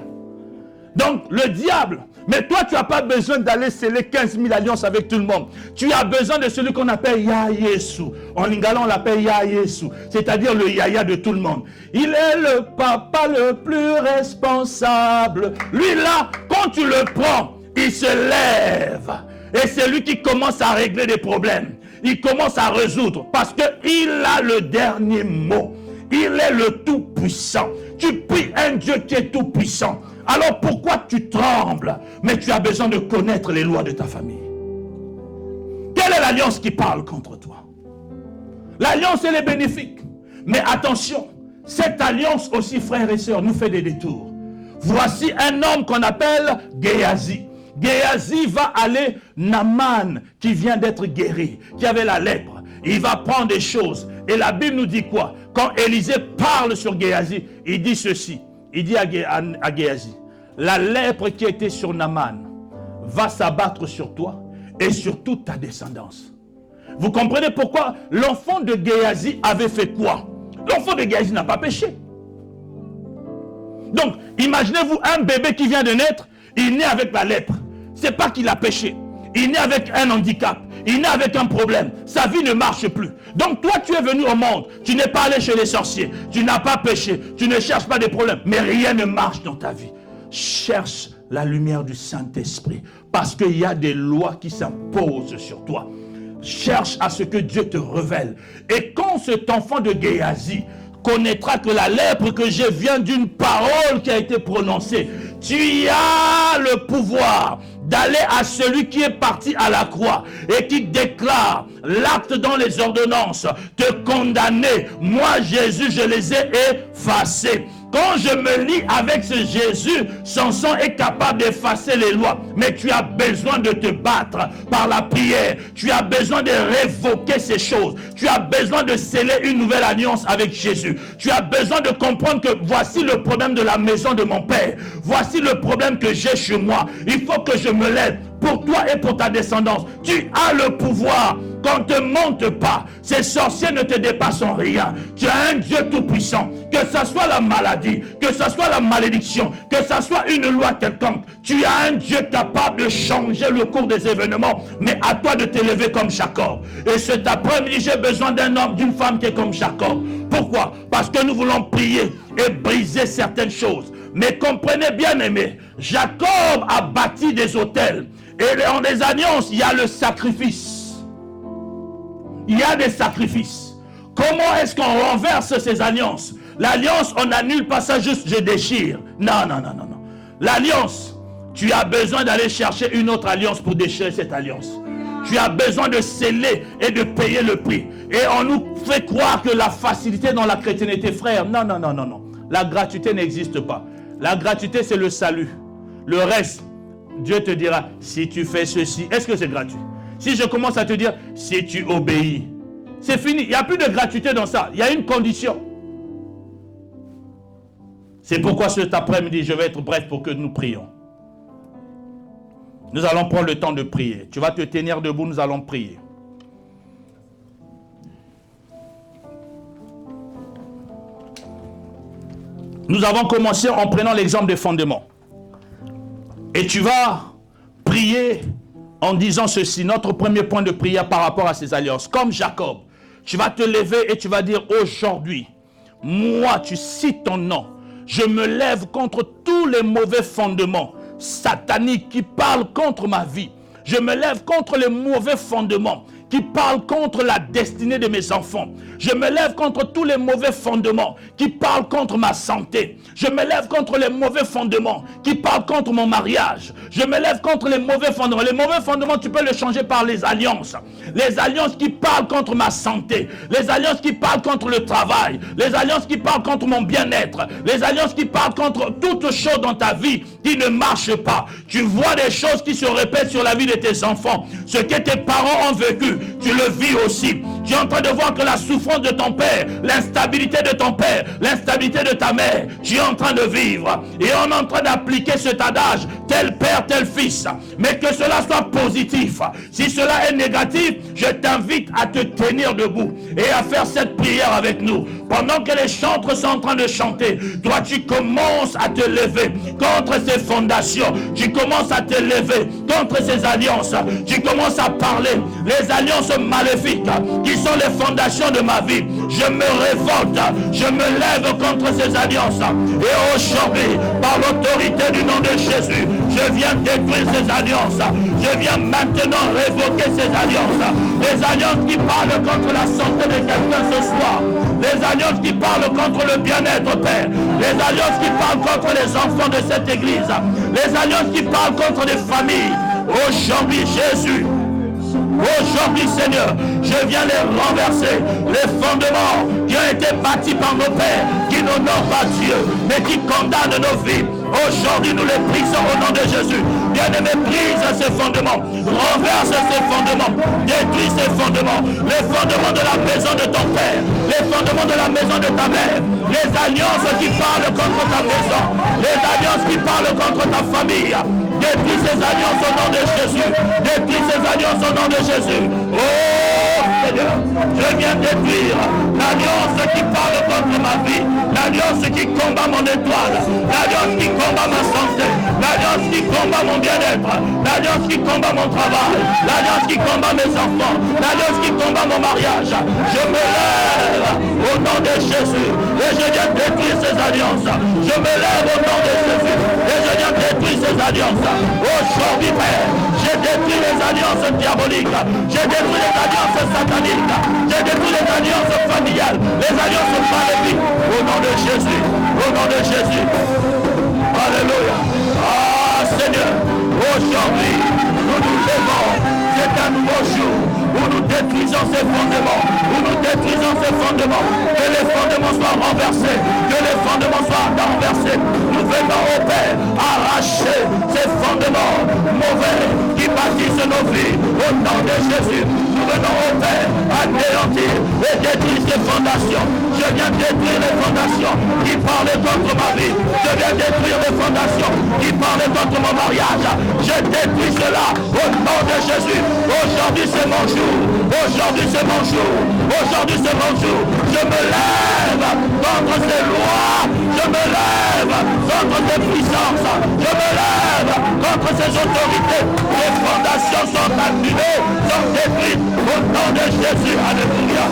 Donc, le diable, mais toi, tu n'as pas besoin d'aller sceller 15 000 alliances avec tout le monde. Tu as besoin de celui qu'on appelle Yah-Yesu. En lingala, on l'appelle Yah-Yesu, c'est-à-dire le Yahya de tout le monde. Il est le papa le plus responsable. Lui, là, quand tu le prends, il se lève. Et c'est lui qui commence à régler des problèmes. Il commence à résoudre parce qu'il a le dernier mot. Il est le tout-puissant. Tu pries un Dieu qui est tout-puissant. Alors pourquoi tu trembles? Mais tu as besoin de connaître les lois de ta famille. Quelle est l'alliance qui parle contre toi? L'alliance, elle est bénéfique. Mais attention, cette alliance aussi, frères et sœurs, nous fait des détours. Voici un homme qu'on appelle Géasi. Géasi va aller, Naaman, qui vient d'être guéri, qui avait la lèpre. Il va prendre des choses. Et la Bible nous dit quoi? Quand Élisée parle sur Géasi, il dit ceci. Il dit à Géasi, la lèpre qui était sur Naaman va s'abattre sur toi et sur toute ta descendance. Vous comprenez pourquoi l'enfant de Géasi avait fait quoi? L'enfant de Géasi n'a pas péché. Donc, imaginez-vous un bébé qui vient de naître, il naît avec la lèpre. Ce n'est pas qu'il a péché. Il naît avec un handicap. Il naît avec un problème. Sa vie ne marche plus. Donc toi, tu es venu au monde. Tu n'es pas allé chez les sorciers. Tu n'as pas péché. Tu ne cherches pas des problèmes. Mais rien ne marche dans ta vie. Cherche la lumière du Saint-Esprit. Parce qu'il y a des lois qui s'imposent sur toi. Cherche à ce que Dieu te révèle. Et quand cet enfant de Géasi connaîtra que la lèpre que j'ai vient d'une parole qui a été prononcée, tu as le pouvoir d'aller à celui qui est parti à la croix et qui déclare l'acte dans les ordonnances, te condamner. Moi, Jésus, je les ai effacés. Quand je me lie avec ce Jésus, son sang est capable d'effacer les lois. Mais tu as besoin de te battre par la prière. Tu as besoin de révoquer ces choses. Tu as besoin de sceller une nouvelle alliance avec Jésus. Tu as besoin de comprendre que voici le problème de la maison de mon Père. Voici le problème que j'ai chez moi. Il faut que je me lève pour toi et pour ta descendance. Tu as le pouvoir. Qu'on ne te monte pas. Ces sorciers ne te dépassent en rien. Tu as un Dieu tout-puissant. Que ce soit la maladie, que ce soit la malédiction, que ce soit une loi quelconque. Tu as un Dieu capable de changer le cours des événements. Mais à toi de t'élever comme Jacob. Et cet après-midi, j'ai besoin d'un homme, d'une femme qui est comme Jacob. Pourquoi? Parce que nous voulons prier et briser certaines choses. Mais comprenez bien, aimés, Jacob a bâti des autels. Et dans les alliances, il y a le sacrifice. Il y a des sacrifices. Comment est-ce qu'on renverse ces alliances? L'alliance, on n'annule pas ça juste je déchire. Non, non, non, non, non. L'alliance, tu as besoin d'aller chercher une autre alliance pour déchirer cette alliance. Tu as besoin de sceller et de payer le prix. Et on nous fait croire que la facilité dans la chrétienté, frère. Non, non, non, non, non. La gratuité n'existe pas. La gratuité, c'est le salut. Le reste, Dieu te dira, si tu fais ceci, est-ce que c'est gratuit? Si je commence à te dire, si tu obéis, c'est fini. Il n'y a plus de gratuité dans ça. Il y a une condition. C'est pourquoi cet après-midi, je vais être bref pour que nous prions. Nous allons prendre le temps de prier. Tu vas te tenir debout, nous allons prier. Nous avons commencé en prenant l'exemple des fondements. Et tu vas prier en disant ceci, notre premier point de prière par rapport à ces alliances. Comme Jacob, tu vas te lever et tu vas dire aujourd'hui, moi, tu cites ton nom, je me lève contre tous les mauvais fondements sataniques qui parlent contre ma vie. Je me lève contre les mauvais fondements qui parlent contre la destinée de mes enfants. Je me lève contre tous les mauvais fondements qui parlent contre ma santé. Je me lève contre les mauvais fondements qui parlent contre mon mariage. Je me lève contre les mauvais fondements. Les mauvais fondements, tu peux les changer par les alliances. Les alliances qui parlent contre ma santé. Les alliances qui parlent contre le travail. Les alliances qui parlent contre mon bien-être. Les alliances qui parlent contre toutes choses dans ta vie qui ne marchent pas. Tu vois des choses qui se répètent sur la vie de tes enfants. Ce que tes parents ont vécu, tu le vis aussi. Tu es en train de voir que la souffrance de ton père, l'instabilité de ton père, l'instabilité de ta mère, tu es en train de vivre. Et on est en train d'appliquer cet adage, tel père, tel fils. Mais que cela soit positif. Si cela est négatif, je t'invite à te tenir debout et à faire cette prière avec nous. Pendant que les chantres sont en train de chanter, toi tu commences à te lever contre ces fondations. Tu commences à te lever contre ces alliances. Tu commences à parler les alliances maléfiques qui sont les fondations de ma vie. Je me révolte, je me lève contre ces alliances. Et aujourd'hui, par l'autorité du nom de Jésus, je viens détruire ces alliances. Je viens maintenant révoquer ces alliances. Les alliances qui parlent contre la santé de quelqu'un ce soir. Les alliances qui parlent contre le bien-être, Père. Les alliances qui parlent contre les enfants de cette église. Les alliances qui parlent contre les familles. Aujourd'hui, Jésus. Aujourd'hui, Seigneur, je viens les renverser. Les fondements qui ont été bâtis par nos pères, qui n'honorent pas Dieu, mais qui condamnent nos vies. Aujourd'hui, nous les brisons au nom de Jésus. Bien-aimé, brise ces fondements. Renverse ces fondements. Détruis ces fondements. Les fondements de la maison de ton père. Les fondements de la maison de ta mère. Les alliances qui parlent contre ta maison. Les alliances qui parlent contre ta famille. Détruis ces alliances au nom de Jésus. Détruis ces alliances au nom de Jésus. Oh, Seigneur. Je viens détruire l'alliance qui parle contre ma vie, l'alliance qui combat mon étoile, l'alliance qui combat ma santé, l'alliance qui combat mon bien-être, l'alliance qui combat mon travail, l'alliance qui combat mes enfants, l'alliance qui combat mon mariage. Je me lève au nom de Jésus et je viens détruire ces alliances. Je me lève au nom de Jésus et je viens détruire ces alliances. Aujourd'hui, Père, j'ai détruit les alliances diaboliques, j'ai détruit les alliances sataniques, j'ai détruit les alliances familiales, les alliances maléfiques. Au nom de Jésus, au nom de Jésus. Alléluia. Ah Seigneur, aujourd'hui, nous nous levons. C'est un nouveau jour où nous détruisons ces fondements, où nous détruisons ces fondements. Que les fondements soient renversés, que les fondements soient renversés. Nous venons au Père arracher ces fondements mauvais qui bâtissent nos vies. Au nom de Jésus, nous venons au Père anéantir et détruire ces fondations. Je viens détruire les fondations qui parlent contre ma vie. Je viens détruire les fondations qui parlent contre mon mariage. Je détruis cela au nom de Jésus. Aujourd'hui c'est mon jour. Aujourd'hui c'est mon jour. Aujourd'hui c'est mon jour. Je me lève contre ces lois. Je me lève contre ces puissances. Je me lève contre ces autorités. Les fondations sont annulées, sont détruites au nom de Jésus. Alléluia.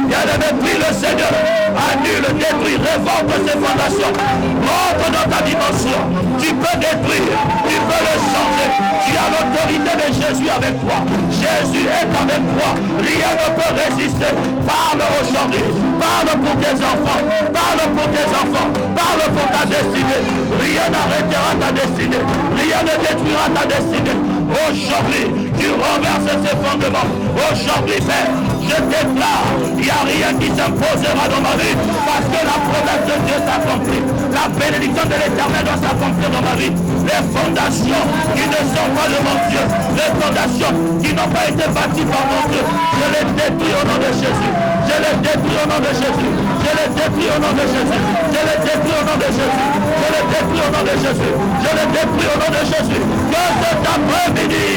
Bien-aimé, prie le Seigneur, annule, détruit, révolte ces fondations, rentre dans ta dimension. Tu peux détruire, tu peux le changer. Tu as l'autorité de Jésus avec toi. Jésus est avec toi. Rien ne peut résister. Parle aujourd'hui. Parle pour tes enfants. Parle pour tes enfants. Parle pour ta destinée. Rien n'arrêtera ta destinée. Rien ne détruira ta destinée. Aujourd'hui, tu renverses ces fondements. Aujourd'hui, Père, je déclare, il n'y a rien qui s'imposera dans ma vie parce que la promesse de Dieu s'accomplit. La bénédiction de l'Éternel doit s'accomplir dans ma vie. Les fondations qui ne sont pas de mon Dieu, les fondations qui n'ont pas été bâties par mon Dieu, je les détruis au nom de Jésus. Je les détruis au nom de Jésus. Je les détruis au nom de Jésus. Je les détruis au nom de Jésus. Je les détruis au nom de Jésus. Je les détruis au nom de Jésus. Que cet après-midi,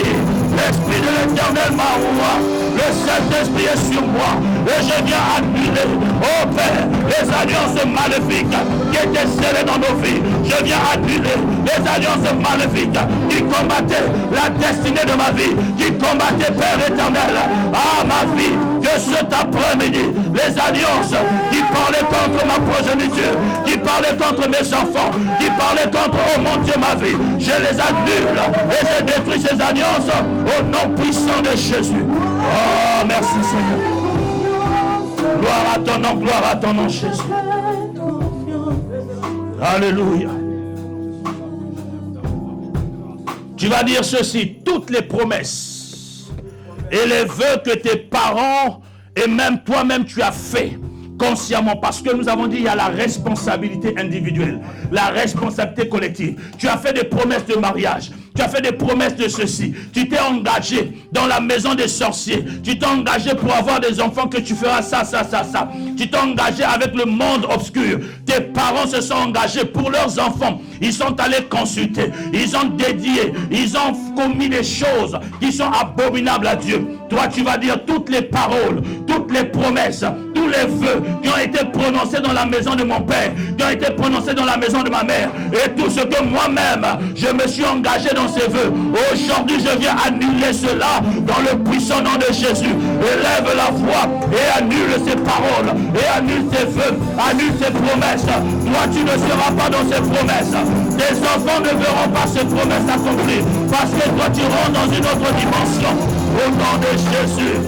l'Esprit de l'Éternel m'envoie. Le Saint-Esprit est sur moi. Et je viens annuler, oh Père, les alliances maléfiques qui étaient scellées dans nos vies. Je viens annuler les alliances maléfiques qui combattaient la destinée de ma vie, qui combattaient, Père éternel, à ma vie. Que cet après-midi, les alliances qui parlaient contre ma progéniture, qui parlaient contre mes enfants, qui parlaient contre, oh mon Dieu, ma vie, je les annule et je détruis ces alliances au nom puissant de Jésus. Oh, merci Seigneur. Gloire à ton nom, Jésus. Alléluia. Tu vas dire ceci, toutes les promesses et les vœux que tes parents et même toi-même tu as fait consciemment, parce que nous avons dit il y a la responsabilité individuelle, la responsabilité collective. Tu as fait des promesses de mariage, tu as fait des promesses de ceci, tu t'es engagé dans la maison des sorciers, tu t'es engagé pour avoir des enfants que tu feras ça, tu t'es engagé avec le monde obscur, tes parents se sont engagés pour leurs enfants, ils sont allés consulter, ils ont dédié, ils ont commis des choses qui sont abominables à Dieu. Toi tu vas dire toutes les paroles, toutes les promesses, tous les vœux qui ont été prononcés dans la maison de mon père, qui ont été prononcés dans la maison de ma mère, et tout ce que moi-même je me suis engagé dans ces vœux. Aujourd'hui je viens annuler cela dans le puissant nom de Jésus. Élève la voix et annule ces paroles, et annule ces vœux, annule ces promesses. Toi tu ne seras pas dans ces promesses. Tes enfants ne verront pas ces promesses accomplies, parce que toi tu rentres dans une autre dimension. Au nom de Jésus,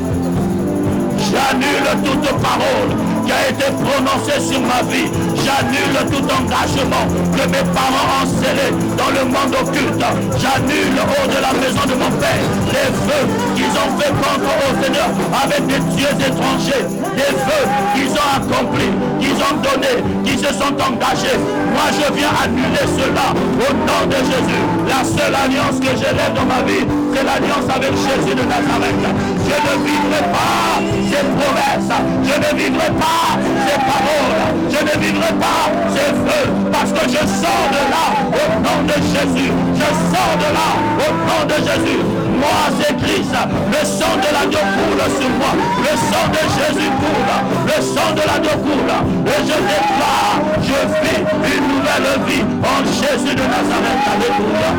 j'annule toute parole qui a été prononcée sur ma vie. J'annule tout engagement que mes parents ont scellé dans le monde occulte. J'annule hors de la maison de mon père les vœux qu'ils ont fait contre au Seigneur avec des dieux étrangers, des vœux qu'ils ont accomplis, qu'ils ont donnés, qui se sont engagés. Moi je viens annuler cela au nom de Jésus. La seule alliance que j'élève dans ma vie, c'est l'alliance avec Jésus de Nazareth. Je ne vivrai pas ces promesses, je ne vivrai pas ces paroles, je ne vivrai pas ces vœux, parce que je sors de là au nom de Jésus. Je sors de là au nom de Jésus. Moi c'est Christ Le sang de l'agneau coule sur moi. Le sang de Jésus coule. Le sang de l'agneau coule. Et je déclare, je vis une nouvelle vie en Jésus de Nazareth. Alléluia.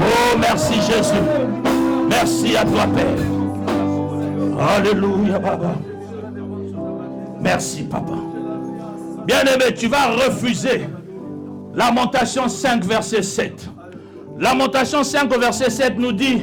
Oh, merci Jésus. Merci à toi, Père. Alléluia, Papa. Merci, Papa. Bien-aimé, tu vas refuser. Lamentation 5, verset 7. Lamentation 5, verset 7 nous dit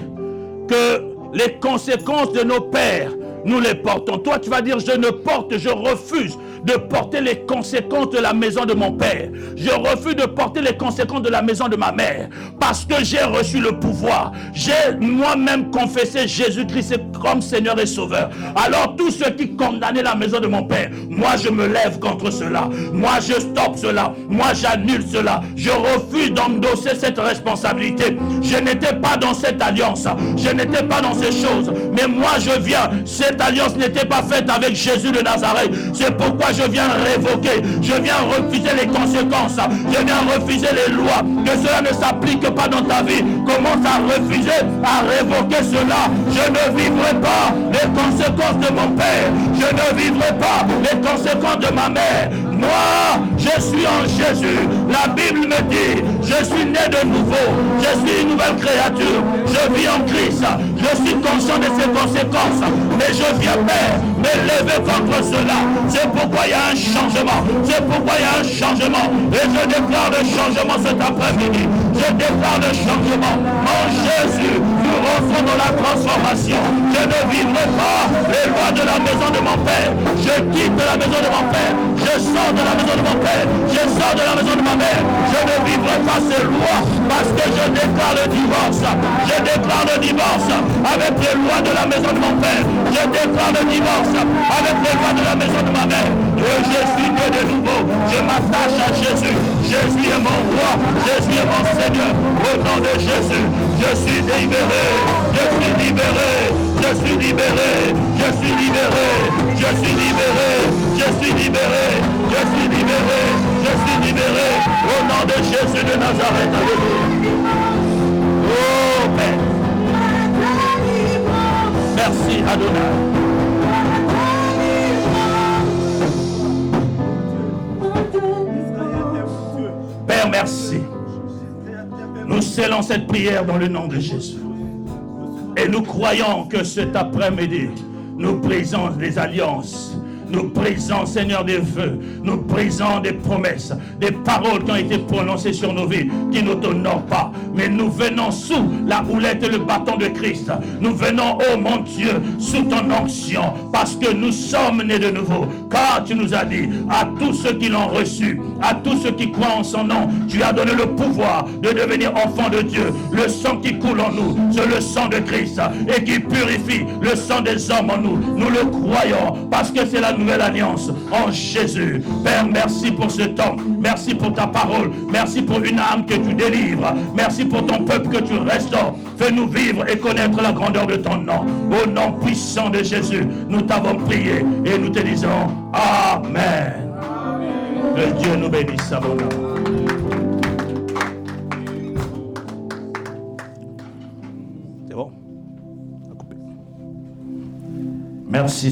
que les conséquences de nos pères, nous les portons. Toi, tu vas dire, je ne porte, je refuse de porter les conséquences de la maison de mon père. Je refuse de porter les conséquences de la maison de ma mère. Parce que j'ai reçu le pouvoir. J'ai moi-même confessé Jésus-Christ comme Seigneur et Sauveur. Alors tous ceux qui condamnaient la maison de mon père, moi je me lève contre cela. Moi je stoppe cela. Moi j'annule cela. Je refuse d'endosser cette responsabilité. Je n'étais pas dans cette alliance. Je n'étais pas dans ces choses. Mais moi je viens. Cette alliance n'était pas faite avec Jésus de Nazareth. C'est pourquoi je viens révoquer, je viens refuser les conséquences, je viens refuser les lois, que cela ne s'applique pas dans ta vie. Commence à refuser, à révoquer cela. Je ne vivrai pas les conséquences de mon père, je ne vivrai pas les conséquences de ma mère. Moi, je suis en Jésus. La Bible me dit, je suis né de nouveau, je suis une nouvelle créature, je vis en Christ, je suis conscient de ses conséquences, mais je viens, Père, m'élever contre cela. C'est pourquoi il y a un changement. C'est pourquoi il y a un changement. Et je déclare le changement cet après-midi. Je déclare le changement. En Jésus, nous rentrons dans la transformation. Je ne vivrai pas les lois de la maison de mon père. Je quitte la maison de mon père. Je sors de la maison de mon père. Je sors de la maison de ma mère. Je ne vivrai pas ces lois parce que je déclare le divorce. Je déclare le divorce avec les lois de la maison de mon père. Je déclare le divorce avec les lois de la maison de ma mère. Et je suis né de nouveau. Je m'attache à Jésus. Jésus est mon roi. Jésus est mon Seigneur. Au nom de Jésus, je suis libéré. Je suis libéré. Je suis libéré. Je suis libéré. Je suis libéré. Je suis libéré. Je suis libéré. Je suis libéré. Au nom de Jésus de Nazareth. Alléluia. Oh Père. Merci Adonai. Père, merci. Nous scellons cette prière dans le nom de Jésus. Et nous croyons que cet après-midi, nous brisons des alliances. Nous brisons, Seigneur, des vœux. Nous brisons des promesses, des paroles qui ont été prononcées sur nos vies, qui ne t'honorent pas. Mais nous venons sous la houlette et le bâton de Christ. Nous venons, oh mon Dieu, sous ton onction, parce que nous sommes nés de nouveau. Car tu nous as dit, à tous ceux qui l'ont reçu, à tous ceux qui croient en son nom, tu as donné le pouvoir de devenir enfants de Dieu. Le sang qui coule en nous, c'est le sang de Christ, et qui purifie le sang des hommes en nous. Nous le croyons, parce que c'est la nouvelle alliance en Jésus. Père, merci pour ce temps. Merci pour ta parole. Merci pour une âme que tu délivres. Merci pour ton peuple que tu restaures. Fais-nous vivre et connaître la grandeur de ton nom. Au nom puissant de Jésus, nous t'avons prié et nous te disons Amen. Que Dieu nous bénisse. C'est bon? Merci.